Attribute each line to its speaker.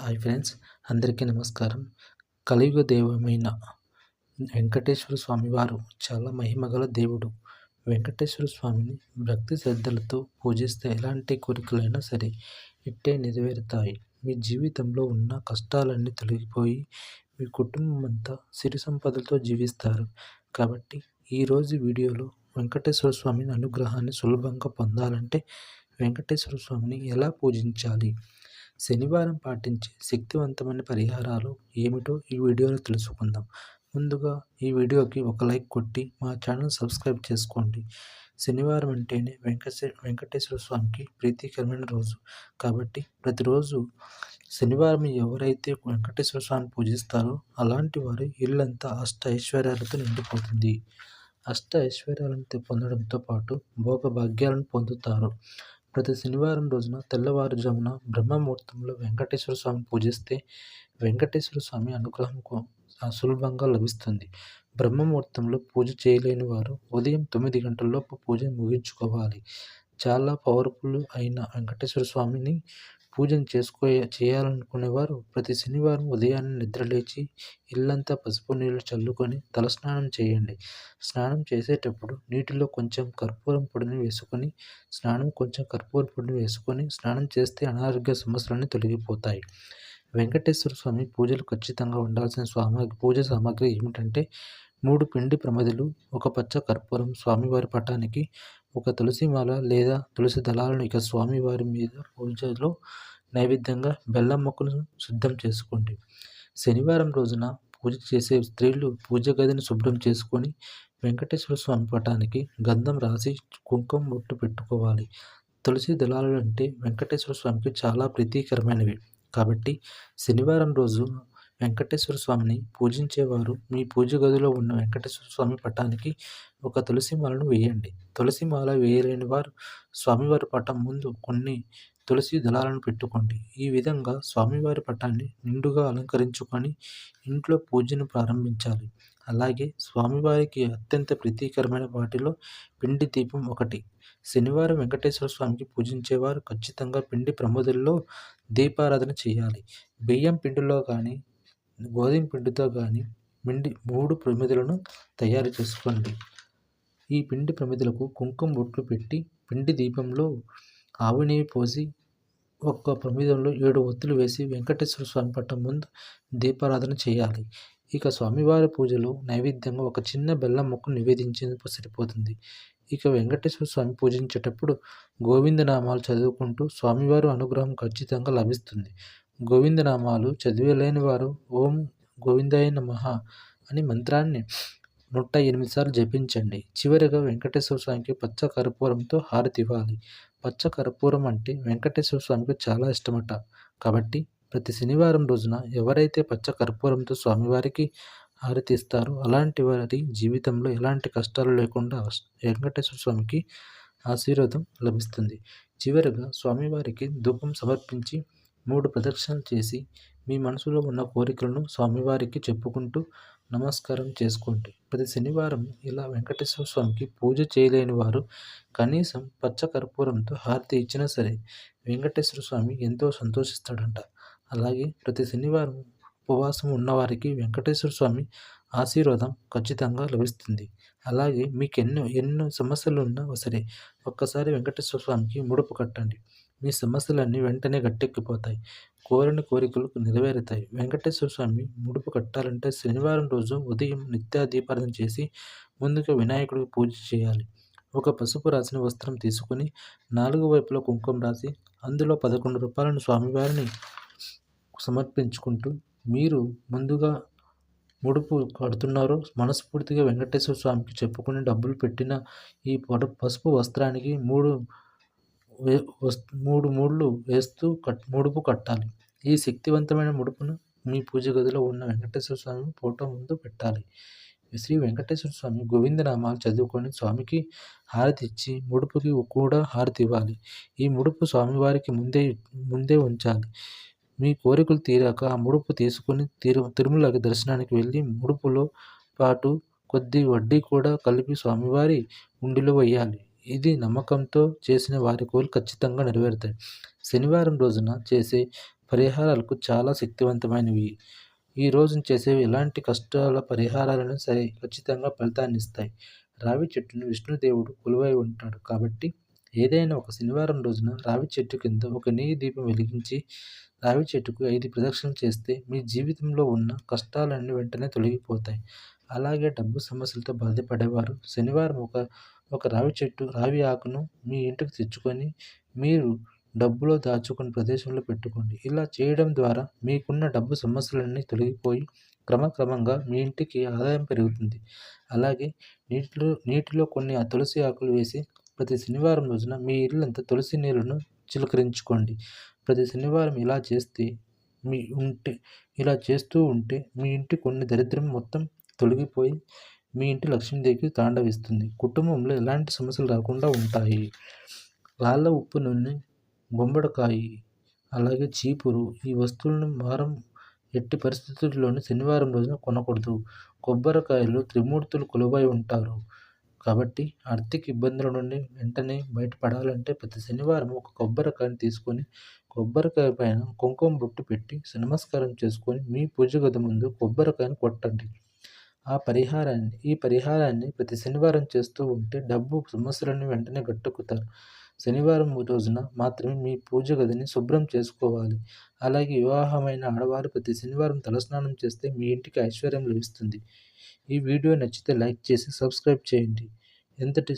Speaker 1: Hi friends, అందరికీ నమస్కారం. కలియుగ దైవమైన వెంకటేశ్వర స్వామి వారు చాలా మహిమగల దేవుడు. వెంకటేశ్వర స్వామిని భక్తి శ్రద్ధలతో పూజిస్తే ఎలాంటి కోరికలైనా సరే ఇట్టే నెరవేరుతాయి. మీ జీవితంలో ఉన్న కష్టాలన్నీ తొలగిపోయి మీ కుటుంబం అంతా సిరి సంపదలతో జీవిస్తారు. కాబట్టి ఈరోజు వీడియోలో వెంకటేశ్వర స్వామి అనుగ్రహాన్ని సులభంగా పొందాలంటే వెంకటేశ్వర స్వామిని ఎలా పూజించాలి, శనివారం పాటించే శక్తివంతమైన పరిహారాలు ఏమిటో ఈ వీడియోలో తెలుసుకుందాం. ముందుగా ఈ వీడియోకి ఒక లైక్ కొట్టి మా ఛానల్ సబ్స్క్రైబ్ చేసుకోండి. శనివారం అంటేనే వెంకటేశ్వర స్వామికి ప్రీతికరమైన రోజు. కాబట్టి ప్రతిరోజు శనివారం ఎవరైతే వెంకటేశ్వర స్వామిని పూజిస్తారో అలాంటి వారి ఇల్లంతా అష్ట ఐశ్వర్యాలతో నిండిపోతుంది. అష్ట ఐశ్వర్యాలను పొందడంతో పాటు భోగభాగ్యాలను పొందుతారు. ప్రతి శనివారం రోజున తెల్లవారుజామున బ్రహ్మముహూర్తంలో వెంకటేశ్వర స్వామిని పూజిస్తే వెంకటేశ్వర స్వామి అనుగ్రహం సులభంగా లభిస్తుంది. బ్రహ్మముహూర్తంలో పూజ చేయలేని వారు ఉదయం 9 గంటలలోపు పూజను ముగించుకోవాలి. చాలా పవర్ఫుల్ అయిన వెంకటేశ్వర స్వామిని పూజను చేయాలనుకునేవారు ప్రతి శనివారం ఉదయాన్నే నిద్రలేచి ఇల్లంతా పసుపు నీళ్లు చల్లుకొని తలస్నానం చేయండి. స్నానం చేసేటప్పుడు నీటిలో కొంచెం కర్పూరం పొడిని వేసుకొని స్నానం చేస్తే అనారోగ్య సమస్యలన్నీ తొలగిపోతాయి. వెంకటేశ్వర స్వామి పూజలు ఖచ్చితంగా ఉండాల్సిన పూజ సామాగ్రి ఏమిటంటే 3 పిండి ప్రమిదలు, ఒక పచ్చ కర్పూరం, స్వామివారి పటానికి ఒక తులసి మాల లేదా తులసి దళాలను ఇక స్వామివారి మీద పూజలో నైవేద్యంగా బెల్లం మొక్కను సిద్ధం చేసుకోండి. శనివారం రోజున పూజ చేసే స్త్రీలు పూజ గదిని శుభ్రం చేసుకొని వెంకటేశ్వర స్వామి పటానికి గంధం రాసి కుంకుమ బొట్టు పెట్టుకోవాలి. తులసి దళాలు అంటే వెంకటేశ్వర స్వామికి చాలా ప్రీతికరమైనవి. కాబట్టి శనివారం రోజు వెంకటేశ్వర స్వామిని పూజించేవారు మీ పూజ గదిలో ఉన్న వెంకటేశ్వర స్వామి పటానికి ఒక తులసి మాలను వేయండి. తులసి మాల వేయలేని వారు స్వామివారి పటం ముందు కొన్ని తులసి దళాలను పెట్టుకోండి. ఈ విధంగా స్వామివారి పటాన్ని నిండుగా అలంకరించుకొని ఇంట్లో పూజను ప్రారంభించాలి. అలాగే స్వామివారికి అత్యంత ప్రీతికరమైన వాటిలో పిండి దీపం ఒకటి. శనివారం వెంకటేశ్వర స్వామికి పూజించేవారు ఖచ్చితంగా పిండి ప్రమిదల్లో దీపారాధన చేయాలి. బియ్యం పిండిలో కానీ గోధుమ పిండితో కానీ 3 ప్రమిదలను తయారు చేసుకోండి. ఈ పిండి ప్రమిదలకు కుంకుమ బొట్లు పెట్టి పిండి దీపంలో ఆవు నెయ్యి పోసి ఒక్క ప్రమిదంలో 7 ఒత్తులు వేసి వెంకటేశ్వర స్వామి పట్టం ముందు దీపారాధన చేయాలి. ఇక స్వామివారి పూజలో నైవేద్యంగా ఒక చిన్న బెల్లం ముక్క నివేదించేందుకు సరిపోతుంది. ఇక వెంకటేశ్వర స్వామి పూజించేటప్పుడు గోవిందనామాలు చదువుకుంటూ స్వామివారి అనుగ్రహం ఖచ్చితంగా లభిస్తుంది. గోవిందనామాలు చదివలేని వారు ఓం గోవిందాయ నమః అని మంత్రాన్ని 108 సార్లు జపించండి. చివరిగా వెంకటేశ్వర స్వామికి పచ్చ కర్పూరంతో హారతి ఇవ్వాలి. పచ్చ కర్పూరం అంటే వెంకటేశ్వర స్వామికి చాలా ఇష్టమట. కాబట్టి ప్రతి శనివారం రోజున ఎవరైతే పచ్చ కర్పూరంతో స్వామివారికి హారతి ఇస్తారో అలాంటి వారి జీవితంలో ఎలాంటి కష్టాలు లేకుండా వెంకటేశ్వర స్వామికి ఆశీర్వాదం లభిస్తుంది. చివరిగా స్వామివారికి ధూపం సమర్పించి 3 ప్రదక్షిణలు చేసి మీ మనసులో ఉన్న కోరికలను స్వామివారికి చెప్పుకుంటూ నమస్కారం చేసుకోండి. ప్రతి శనివారం ఇలా వెంకటేశ్వర స్వామికి పూజ చేయలేని వారు కనీసం పచ్చ కర్పూరంతో హారతి ఇచ్చినా సరే వెంకటేశ్వర స్వామి ఎంతో సంతోషిస్తాడంట. అలాగే ప్రతి శనివారం ఉపవాసం ఉన్నవారికి వెంకటేశ్వర స్వామి ఆశీర్వాదం ఖచ్చితంగా లభిస్తుంది. అలాగే మీకు ఎన్నో సమస్యలు ఉన్నా సరే ఒక్కసారి వెంకటేశ్వర స్వామికి ముడుపు కట్టండి. మీ సమస్యలన్నీ వెంటనే గట్టెక్కిపోతాయి. కోరిన కోరికలు నెరవేరుతాయి. వెంకటేశ్వర స్వామి ముడుపు కట్టాలంటే శనివారం రోజు ఉదయం నిత్య దీపారాధన చేసి ముందుగా వినాయకుడికి పూజ చేయాలి. ఒక పసుపు రాసిన వస్త్రం తీసుకుని 4 వైపులా కుంకుమ రాసి అందులో 11 రూపాయలను స్వామివారిని సమర్పించుకుంటూ మీరు ముందుగా ముడుపు కడుతున్నారో మనస్ఫూర్తిగా వెంకటేశ్వర స్వామికి చెప్పుకుని డబ్బులు పెట్టిన ఈ పసుపు వస్త్రానికి 3 ముళ్ళు వేస్తూ ముడుపు కట్టాలి. ఈ శక్తివంతమైన ముడుపును మీ పూజ గదిలో ఉన్న వెంకటేశ్వర స్వామి ఫోటో ముందు పెట్టాలి. శ్రీ వెంకటేశ్వర స్వామి గోవిందనామాలు చదువుకొని స్వామికి హారతి ఇచ్చి ముడుపుకి కూడా హారతి ఇవ్వాలి. ఈ ముడుపు స్వామివారికి ముందే ఉంచాలి. మీ కోరికలు తీరాక ఆ ముడుపు తీసుకొని తిరుమల దర్శనానికి వెళ్ళి ముడుపులో పాటు కొద్ది వడ్డీ కూడా కలిపి స్వామివారి హుండీలో వేయాలి. ఇది నమ్మకంతో చేసిన వారి కోరికలు ఖచ్చితంగా నెరవేరుతాయి. శనివారం రోజున చేసే పరిహారాలకు చాలా శక్తివంతమైనవి. ఈ రోజున చేసేవి ఎలాంటి కష్టాల పరిహారాలను సరే ఖచ్చితంగా ఫలితాన్నిస్తాయి. రావి చెట్టును విష్ణుదేవుడు కొలువై ఉంటాడు కాబట్టి ఏదైనా ఒక శనివారం రోజున రావి చెట్టు కింద ఒక నెయ్యి దీపం వెలిగించి రావి చెట్టుకు 5 ప్రదక్షిణలు చేస్తే మీ జీవితంలో ఉన్న కష్టాలన్నీ వెంటనే తొలగిపోతాయి. అలాగే డబ్బు సమస్యలతో బాధపడేవారు శనివారం ఒక రావి ఆకును మీ ఇంటికి తెచ్చుకొని మీరు డబ్బులో దాచుకుని ప్రదేశంలో పెట్టుకోండి. ఇలా చేయడం ద్వారా మీకున్న డబ్బు సమస్యలన్నీ తొలగిపోయి క్రమక్రమంగా మీ ఇంటికి ఆదాయం పెరుగుతుంది. అలాగే నీటిలో కొన్ని తులసి ఆకులు వేసి ప్రతి శనివారం రోజున మీ ఇల్లంతా తులసి నీళ్లను చిలకరించుకోండి. ప్రతి శనివారం ఇలా చేస్తూ ఉంటే మీ ఇంటి కొన్ని దరిద్రం మొత్తం తొలగిపోయి మీ ఇంటి లక్ష్మీదేవికి తాండవిస్తుంది. కుటుంబంలో ఎలాంటి సమస్యలు రాకుండా ఉంటాయి. రాళ్ళ ఉప్పు నూనె, గుమ్మడికాయ, అలాగే చీపురు ఈ వస్తువులను వారం ఎట్టి పరిస్థితుల్లోనూ శనివారం రోజున కొనకూడదు. కొబ్బరికాయలు త్రిమూర్తులు కొలువై ఉంటారు కాబట్టి ఆర్థిక ఇబ్బందుల నుండి వెంటనే బయటపడాలంటే ప్రతి శనివారం ఒక కొబ్బరికాయను తీసుకొని కొబ్బరికాయ పైన కుంకుమ బొట్టు పెట్టి నమస్కారం చేసుకొని మీ పూజ గది ముందు కొబ్బరికాయను కొట్టండి. ఈ పరిహారాన్ని ప్రతి శనివారం చేస్తూ ఉంటే డబ్బు సమస్యలన్నీ వెంటనే గట్టెక్కుతారు. శనివారం రోజున మాత్రమే మీ పూజ గదిని శుభ్రం చేసుకోవాలి. అలాగే వివాహమైన ఆడవారు ప్రతి శనివారం తలస్నానం చేస్తే మీ ఇంటికి ఐశ్వర్యం లభిస్తుంది. ఈ వీడియో నచ్చితే లైక్ చేసి సబ్స్క్రైబ్ చేయండి. ఎంతటి